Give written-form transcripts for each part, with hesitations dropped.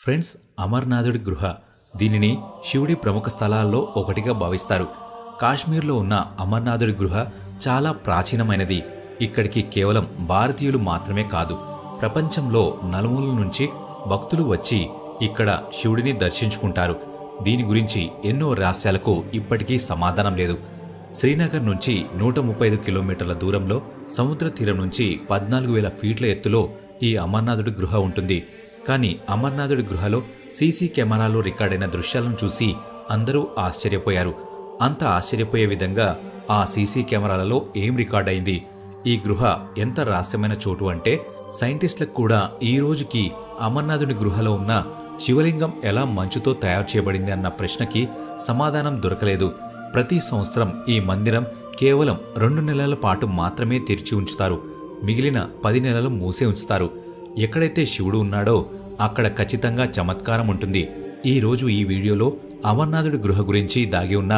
Friends, అమర్నాథుడి గృహ దీనిని శివుడి ప్రముఖ స్థలాల్లో ఒకటిగా భావిస్తారు. కాశ్మీర్లో ఉన్న అమర్నాథుడి గృహ చాలా ప్రాచీనమైనది. ఇక్కడికి కేవలం భారతీయులు మాత్రమే కాదు, ప్రపంచంలో నలుమూలల నుంచి భక్తులు వచ్చి ఇక్కడ శివుడిని దర్శించుకుంటారు. దీని గురించి ఎన్నో రహస్యాలకు ఇప్పటికీ సమాధానం లేదు. శ్రీనగర్ నుంచి 135 కిలోమీటర్ల దూరంలో సముద్ర తీరం నుంచి 14,000 ఫీట్ల ఎత్తులో ఈ అమర్నాథుడి గృహ ఉంటుంది. కానీ అమర్నాథుడి గృహలో సీసీ కెమెరాలో రికార్డైన దృశ్యాలను చూసి అందరూ ఆశ్చర్యపోయారు. అంత ఆశ్చర్యపోయే విధంగా ఆ సీసీ కెమెరాలలో ఏం రికార్డ్ అయింది? ఈ గృహ ఎంత రహస్యమైన చోటు అంటే సైంటిస్టులకు కూడా ఈ రోజుకి అమర్నాథుడి గృహలో ఉన్న శివలింగం ఎలా మంచుతో తయారు చేయబడింది అన్న ప్రశ్నకి సమాధానం దొరకలేదు. ప్రతి సంవత్సరం ఈ మందిరం కేవలం 2 నెలల పాటు మాత్రమే తెరిచి ఉంచుతారు. మిగిలిన 10 నెలలు మూసే ఉంచుతారు. ఎక్కడైతే శివుడు ఉన్నాడో అక్కడ ఖచ్చితంగా చమత్కారం ఉంటుంది. ఈ రోజు ఈ వీడియోలో అమర్నాథుడి గృహ గురించి దాగి ఉన్న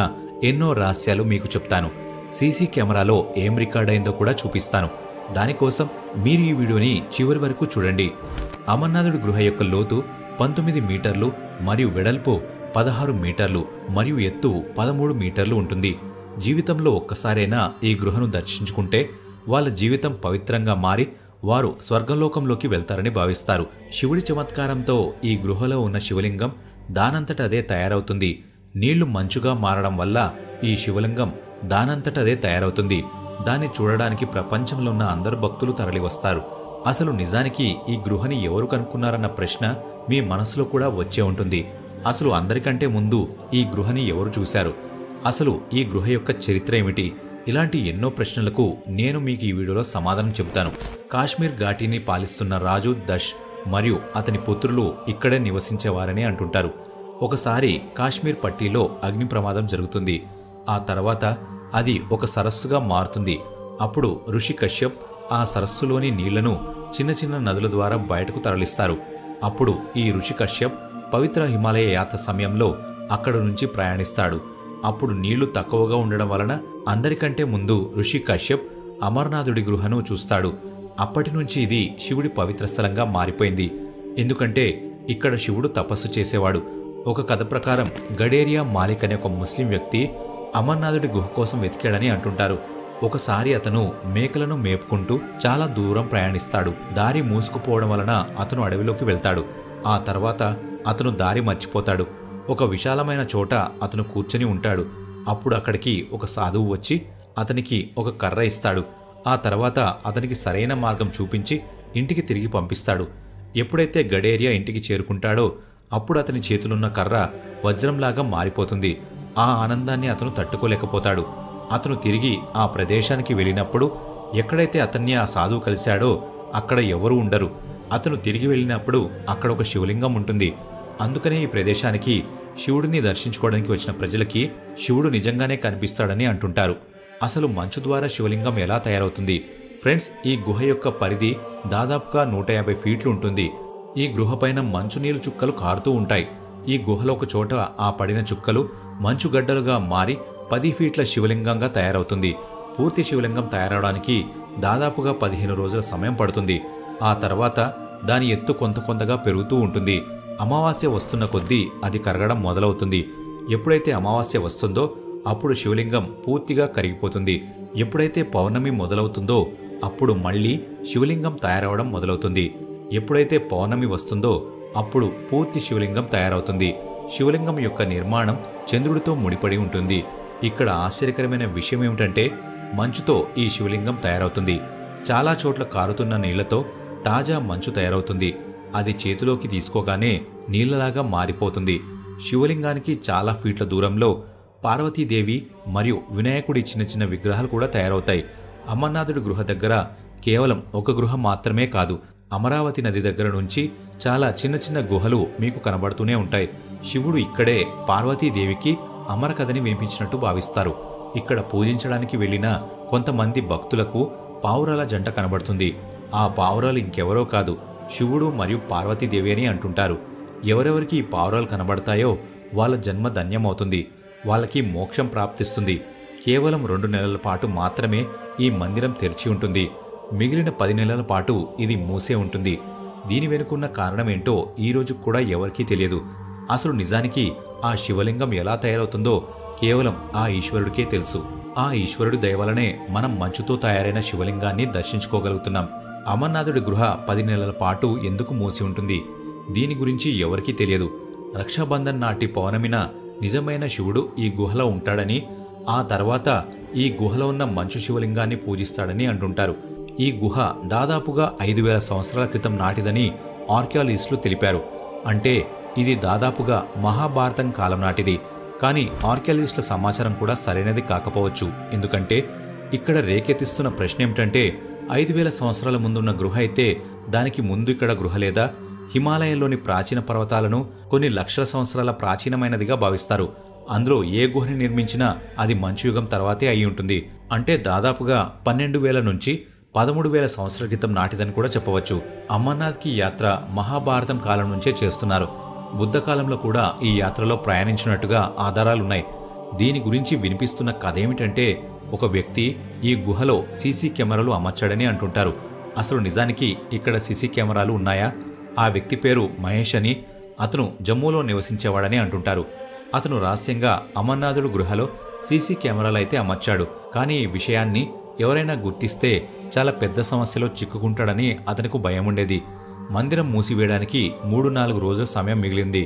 ఎన్నో రహస్యాలు మీకు చెప్తాను. సీసీ కెమెరాలో ఏం రికార్డ్ అయిందో కూడా చూపిస్తాను. దానికోసం మీరు ఈ వీడియోని చివరి వరకు చూడండి. అమర్నాథుడి గృహ యొక్క లోతు 19 మీటర్లు మరియు వెడల్పు 16 మీటర్లు మరియు ఎత్తు 13 మీటర్లు ఉంటుంది. జీవితంలో ఒక్కసారైనా ఈ గృహను దర్శించుకుంటే వాళ్ళ జీవితం పవిత్రంగా మారి వారు స్వర్గలోకంలోకి వెళ్తారని భావిస్తారు. శివుడి చమత్కారంతో ఈ గృహలో ఉన్న శివలింగం దానంతట అదే తయారవుతుంది. నీళ్లు మంచుగా మారడం వల్ల ఈ శివలింగం దానంతట అదే తయారవుతుంది. దాన్ని చూడడానికి ప్రపంచంలో ఉన్న అందరు భక్తులు తరలివస్తారు. అసలు నిజానికి ఈ గృహని ఎవరు కనుక్కున్నారన్న ప్రశ్న మీ మనసులో కూడా వచ్చే ఉంటుంది. అసలు అందరికంటే ముందు ఈ గృహని ఎవరు చూశారు? అసలు ఈ గృహ యొక్క చరిత్ర ఏమిటి? ఇలాంటి ఎన్నో ప్రశ్నలకు నేను మీకు ఈ వీడియోలో సమాధానం చెబుతాను. కాశ్మీర్ ఘాటీని పాలిస్తున్న రాజు దష్ మరియు అతని పుత్రులు ఇక్కడే నివసించేవారని అంటుంటారు. ఒకసారి కాశ్మీర్ పట్టీలో అగ్ని ప్రమాదం జరుగుతుంది. ఆ తర్వాత అది ఒక సరస్సుగా మారుతుంది. అప్పుడు ఋషి కశ్యప్ ఆ సరస్సులోని నీళ్లను చిన్న చిన్న నదుల ద్వారా బయటకు తరలిస్తారు. అప్పుడు ఈ ఋషి కశ్యప్ పవిత్ర హిమాలయ యాత్ర సమయంలో అక్కడ నుంచి ప్రయాణిస్తాడు. అప్పుడు నీళ్లు తక్కువగా ఉండడం వలన అందరికంటే ముందు ఋషి కశ్యప్ అమర్నాథుడి గృహను చూస్తాడు. అప్పటి నుంచి ఇది శివుడి పవిత్ర స్థలంగా మారిపోయింది. ఎందుకంటే ఇక్కడ శివుడు తపస్సు చేసేవాడు. ఒక కథ ప్రకారం గడేరియా మాలిక్ అనే ఒక ముస్లిం వ్యక్తి అమర్నాథుడి గుహ కోసం వెతికాడని అంటుంటారు. ఒకసారి అతను మేకలను మేపుకుంటూ చాలా దూరం ప్రయాణిస్తాడు. దారి మూసుకుపోవడం వలన అతను అడవిలోకి వెళ్తాడు. ఆ తర్వాత అతను దారి మర్చిపోతాడు. ఒక విశాలమైన చోట అతను కూర్చొని ఉంటాడు. అప్పుడు అక్కడికి ఒక సాధువు వచ్చి అతనికి ఒక కర్ర ఇస్తాడు. ఆ తర్వాత అతనికి సరైన మార్గం చూపించి ఇంటికి తిరిగి పంపిస్తాడు. ఎప్పుడైతే గడేరియా ఇంటికి చేరుకుంటాడో అప్పుడు అతని చేతులున్న కర్ర వజ్రంలాగా మారిపోతుంది. ఆ ఆనందాన్ని అతను తట్టుకోలేకపోతాడు. అతను తిరిగి ఆ ప్రదేశానికి వెళ్ళినప్పుడు ఎక్కడైతే అతన్ని ఆ సాధువు కలిశాడో అక్కడ ఎవరూ ఉండరు. అతను తిరిగి వెళ్ళినప్పుడు అక్కడ ఒక శివలింగం ఉంటుంది. అందుకనే ఈ ప్రదేశానికి శివుడిని దర్శించుకోవడానికి వచ్చిన ప్రజలకి శివుడు నిజంగానే కనిపిస్తాడని అంటుంటారు. అసలు మంచు ద్వారా శివలింగం ఎలా తయారవుతుంది? ఫ్రెండ్స్, ఈ గుహ యొక్క పరిధి దాదాపుగా 150 ఫీట్లు ఉంటుంది. ఈ గుహ పైన మంచు నీరు చుక్కలు కారుతూ ఉంటాయి. ఈ గుహలో ఒక చోట ఆ పడిన చుక్కలు మంచుగడ్డలుగా మారి 10 ఫీట్ల శివలింగంగా తయారవుతుంది. పూర్తి శివలింగం తయారవడానికి దాదాపుగా 15 రోజుల సమయం పడుతుంది. ఆ తర్వాత దాని ఎత్తు కొంతగా పెరుగుతూ ఉంటుంది. అమావాస్య వస్తున్న కొద్దీ అది కరగడం మొదలవుతుంది. ఎప్పుడైతే అమావాస్య వస్తుందో అప్పుడు శివలింగం పూర్తిగా కరిగిపోతుంది. ఎప్పుడైతే పౌర్ణమి మొదలవుతుందో అప్పుడు మళ్లీ శివలింగం తయారవడం మొదలవుతుంది. ఎప్పుడైతే పౌర్ణమి వస్తుందో అప్పుడు పూర్తి శివలింగం తయారవుతుంది. శివలింగం యొక్క నిర్మాణం చంద్రుడితో ముడిపడి ఉంటుంది. ఇక్కడ ఆశ్చర్యకరమైన విషయం ఏమిటంటే మంచుతో ఈ శివలింగం తయారవుతుంది. చాలా చోట్ల కారుతున్న నీళ్లతో తాజా మంచు తయారవుతుంది. అది చేతిలోకి తీసుకోగానే నీళ్లలాగా మారిపోతుంది. శివలింగానికి చాలా ఫీట్ల దూరంలో పార్వతీదేవి మరియు వినాయకుడి చిన్న చిన్న విగ్రహాలు కూడా తయారవుతాయి. అమర్నాథుడి గృహ దగ్గర కేవలం ఒక గృహ మాత్రమే కాదు, అమరావతి నది దగ్గర నుంచి చాలా చిన్న చిన్న గుహలు మీకు కనబడుతూనే ఉంటాయి. శివుడు ఇక్కడే పార్వతీదేవికి అమర కథని వినిపించినట్టు భావిస్తారు. ఇక్కడ పూజించడానికి వెళ్లిన కొంతమంది భక్తులకు పావురాల జంట కనబడుతుంది. ఆ పావురాలు ఇంకెవరో కాదు, శివుడు మరియు పార్వతీదేవి అని అంటుంటారు. ఎవరెవరికి ఈ పావురాలు కనబడతాయో వాళ్ళ జన్మ ధన్యమవుతుంది. వాళ్ళకి మోక్షం ప్రాప్తిస్తుంది. కేవలం 2 నెలల పాటు మాత్రమే ఈ మందిరం తెరిచి ఉంటుంది. మిగిలిన 10 నెలల పాటు ఇది మూసే ఉంటుంది. దీని వెనుకున్న కారణమేంటో ఈ రోజు కూడా ఎవరికీ తెలియదు. అసలు నిజానికి ఆ శివలింగం ఎలా తయారవుతుందో కేవలం ఆ ఈశ్వరుడికే తెలుసు. ఆ ఈశ్వరుడి దయవలనే మనం మంచుతో తయారైన శివలింగాన్ని దర్శించుకోగలుగుతున్నాం. అమర్నాథుడి గృహ 10 నెలల పాటు ఎందుకు మూసి ఉంటుంది? దీని గురించి ఎవరికీ తెలియదు. రక్షాబంధన్ నాటి పౌర్ణమిన నిజమైన శివుడు ఈ గుహలో ఉంటాడని, ఆ తర్వాత ఈ గుహలో ఉన్న మంచు శివలింగాన్ని పూజిస్తాడని అంటుంటారు. ఈ గుహ దాదాపుగా 5000 సంవత్సరాల క్రితం నాటిదని ఆర్కియాలజిస్టులు తెలిపారు. అంటే ఇది దాదాపుగా మహాభారతం కాలం నాటిది. కానీ ఆర్కియాలజిస్టుల సమాచారం కూడా సరైనది కాకపోవచ్చు. ఎందుకంటే ఇక్కడ రేకెత్తిస్తున్న ప్రశ్న ఏమిటంటే 5000 సంవత్సరాల ముందున్న గృహ అయితే దానికి ముందు ఇక్కడ గృహ లేదా? హిమాలయంలోని ప్రాచీన పర్వతాలను కొన్ని లక్షల సంవత్సరాల ప్రాచీనమైనదిగా భావిస్తారు. అందులో ఏ గుహని నిర్మించినా అది మంచుయుగం తర్వాతే అయి ఉంటుంది. అంటే దాదాపుగా 12,000 నుంచి 13,000 సంవత్సరాల క్రితం నాటిదని కూడా చెప్పవచ్చు. అమర్నాథ్కి యాత్ర మహాభారతం కాలం నుంచే చేస్తున్నారు. బుద్ధ కాలంలో కూడా ఈ యాత్రలో ప్రయాణించినట్టుగా ఆధారాలున్నాయి. దీని గురించి వినిపిస్తున్న కథ ఏమిటంటే ఒక వ్యక్తి ఈ గుహలో సీసీ కెమెరాలు అమర్చాడని అంటుంటారు. అసలు నిజానికి ఇక్కడ సీసీ కెమెరాలు ఉన్నాయా? ఆ వ్యక్తి పేరు మహేష్ అని, అతను జమ్మూలో నివసించేవాడని అంటుంటారు. అతను రహస్యంగా అమర్నాథుడు గృహలో సీసీ కెమెరాలైతే అమర్చాడు. కానీ ఈ విషయాన్ని ఎవరైనా గుర్తిస్తే చాలా పెద్ద సమస్యలో చిక్కుకుంటాడని అతనికి భయం ఉండేది. మందిరం మూసివేయడానికి 3-4 రోజుల సమయం మిగిలింది.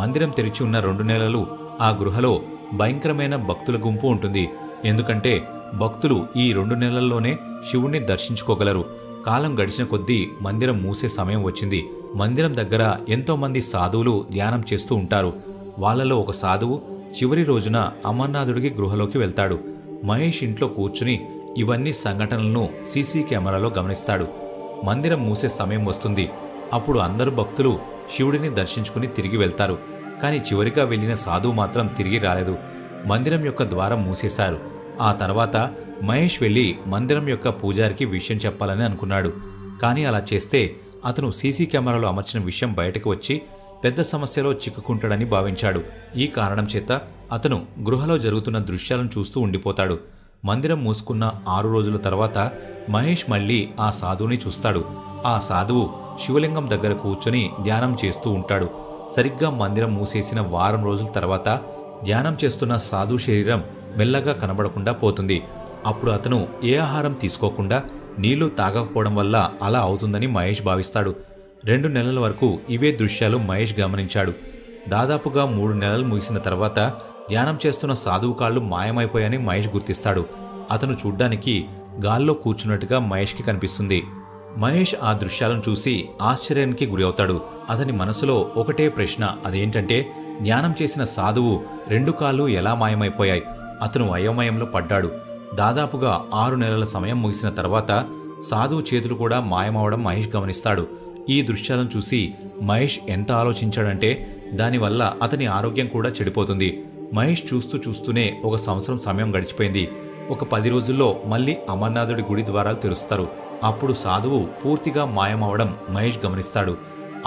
మందిరం తెరిచి ఉన్న 2 నెలలు ఆ గృహలో భయంకరమైన భక్తుల గుంపు ఉంటుంది. ఎందుకంటే భక్తులు ఈ 2 నెలల్లోనే శివుణ్ణి దర్శించుకోగలరు. కాలం గడిచిన కొద్దీ మందిరం మూసే సమయం వచ్చింది. మందిరం దగ్గర ఎంతో మంది సాధువులు ధ్యానం చేస్తూ ఉంటారు. వాళ్లలో ఒక సాధువు చివరి రోజున అమర్నాథుడికి గృహలోకి వెళ్తాడు. మహేష్ ఇంట్లో కూర్చుని ఇవన్నీ సంఘటనలను సీసీ కెమెరాలో గమనిస్తాడు. మందిరం మూసే సమయం వస్తుంది. అప్పుడు అందరు భక్తులు శివుడిని దర్శించుకుని తిరిగి వెళ్తారు. కానీ చివరిగా వెళ్లిన సాధువు మాత్రం తిరిగి రాలేదు. మందిరం యొక్క ద్వారం మూసేశారు. ఆ తర్వాత మహేష్ వెళ్లి మందిరం యొక్క పూజారికి విషయం చెప్పాలని అనుకున్నాడు. కానీ అలా చేస్తే అతను సీసీ కెమెరాలో అమర్చిన విషయం బయటకు వచ్చి పెద్ద సమస్యలో చిక్కుకుంటాడని భావించాడు. ఈ కారణం చేత అతను గృహలో జరుగుతున్న దృశ్యాలను చూస్తూ ఉండిపోతాడు. మందిరం మూసుకున్న 6 రోజుల తర్వాత మహేష్ మళ్లీ ఆ సాధువుని చూస్తాడు. ఆ సాధువు శివలింగం దగ్గర కూర్చొని ధ్యానం చేస్తూ ఉంటాడు. సరిగ్గా మందిరం మూసేసిన వారం రోజుల తర్వాత ధ్యానం చేస్తున్న సాధువు శరీరం మెల్లగా కనబడకుండా పోతుంది. అప్పుడు అతను ఏ ఆహారం తీసుకోకుండా నీళ్లు తాగకపోవడం వల్ల అలా అవుతుందని మహేష్ భావిస్తాడు. 2 నెలల వరకు ఇవే దృశ్యాలు మహేష్ గమనించాడు. దాదాపుగా 3 నెలలు ముగిసిన తర్వాత ధ్యానం చేస్తున్న సాధువు కాళ్లు మాయమైపోయాయని మహేష్ గుర్తిస్తాడు. అతను చూడ్డానికి గాల్లో కూర్చున్నట్టుగా మహేష్కి కనిపిస్తుంది. మహేష్ ఆ దృశ్యాలను చూసి ఆశ్చర్యానికి గురి అవుతాడు. అతని మనసులో ఒకటే ప్రశ్న, అదేంటంటే ధ్యానం చేసిన సాధువు 2 కాళ్ళు ఎలా మాయమైపోయాయి? అతను అయోమయంలో పడ్డాడు. దాదాపుగా 6 నెలల సమయం ముగిసిన తర్వాత సాధువు చేతులు కూడా మాయమవడం మహేష్ గమనిస్తాడు. ఈ దృశ్యాలను చూసి మహేష్ ఎంత ఆలోచించాడంటే దానివల్ల అతని ఆరోగ్యం కూడా చెడిపోతుంది. మహేష్ చూస్తూనే 1 సంవత్సరం సమయం గడిచిపోయింది. ఒక 10 రోజుల్లో మళ్లీ అమర్నాథుడి గుడి ద్వారాలు తెరుస్తారు. అప్పుడు సాధువు పూర్తిగా మాయమవడం మహేష్ గమనిస్తాడు.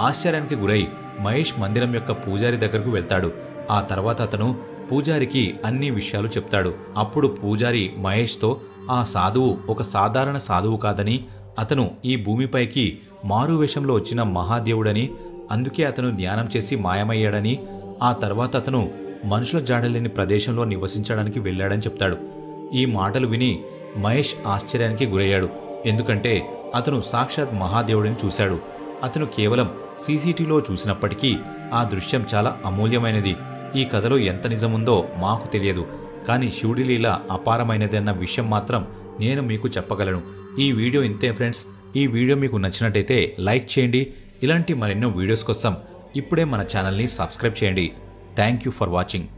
ఆశ్చర్యానికి గురై మహేష్ మందిరం యొక్క పూజారి దగ్గరకు వెళ్తాడు. ఆ తర్వాత అతను పూజారికి అన్ని విషయాలు చెప్తాడు. అప్పుడు పూజారి మహేష్తో ఆ సాధువు ఒక సాధారణ సాధువు కాదని, అతను ఈ భూమిపైకి మారువేషంలో వచ్చిన మహాదేవుడని, అందుకే అతను ధ్యానం చేసి మాయమయ్యాడని, ఆ తర్వాత అతను మనుషుల జాడలేని ప్రదేశంలో నివసించడానికి వెళ్లాడని చెప్తాడు. ఈ మాటలు విని మహేష్ ఆశ్చర్యానికి గురయ్యాడు. ఎందుకంటే అతను సాక్షాత్ మహాదేవుడిని చూశాడు. అతను కేవలం సీసీటీవీలో చూసినప్పటికీ ఆ దృశ్యం చాలా అమూల్యమైనది. ఈ కథలో ఎంత నిజముందో మాకు తెలియదు, కానీ శివుడి లీల అపారమైనదన్న విషయం మాత్రం నేను మీకు చెప్పగలను. ఈ వీడియో ఇంతే ఫ్రెండ్స్. ఈ వీడియో మీకు నచ్చినట్టయితే లైక్ చేయండి. ఇలాంటి మరెన్నో వీడియోస్ కోసం ఇప్పుడే మన ఛానల్ని సబ్స్క్రైబ్ చేయండి. Thank you for watching.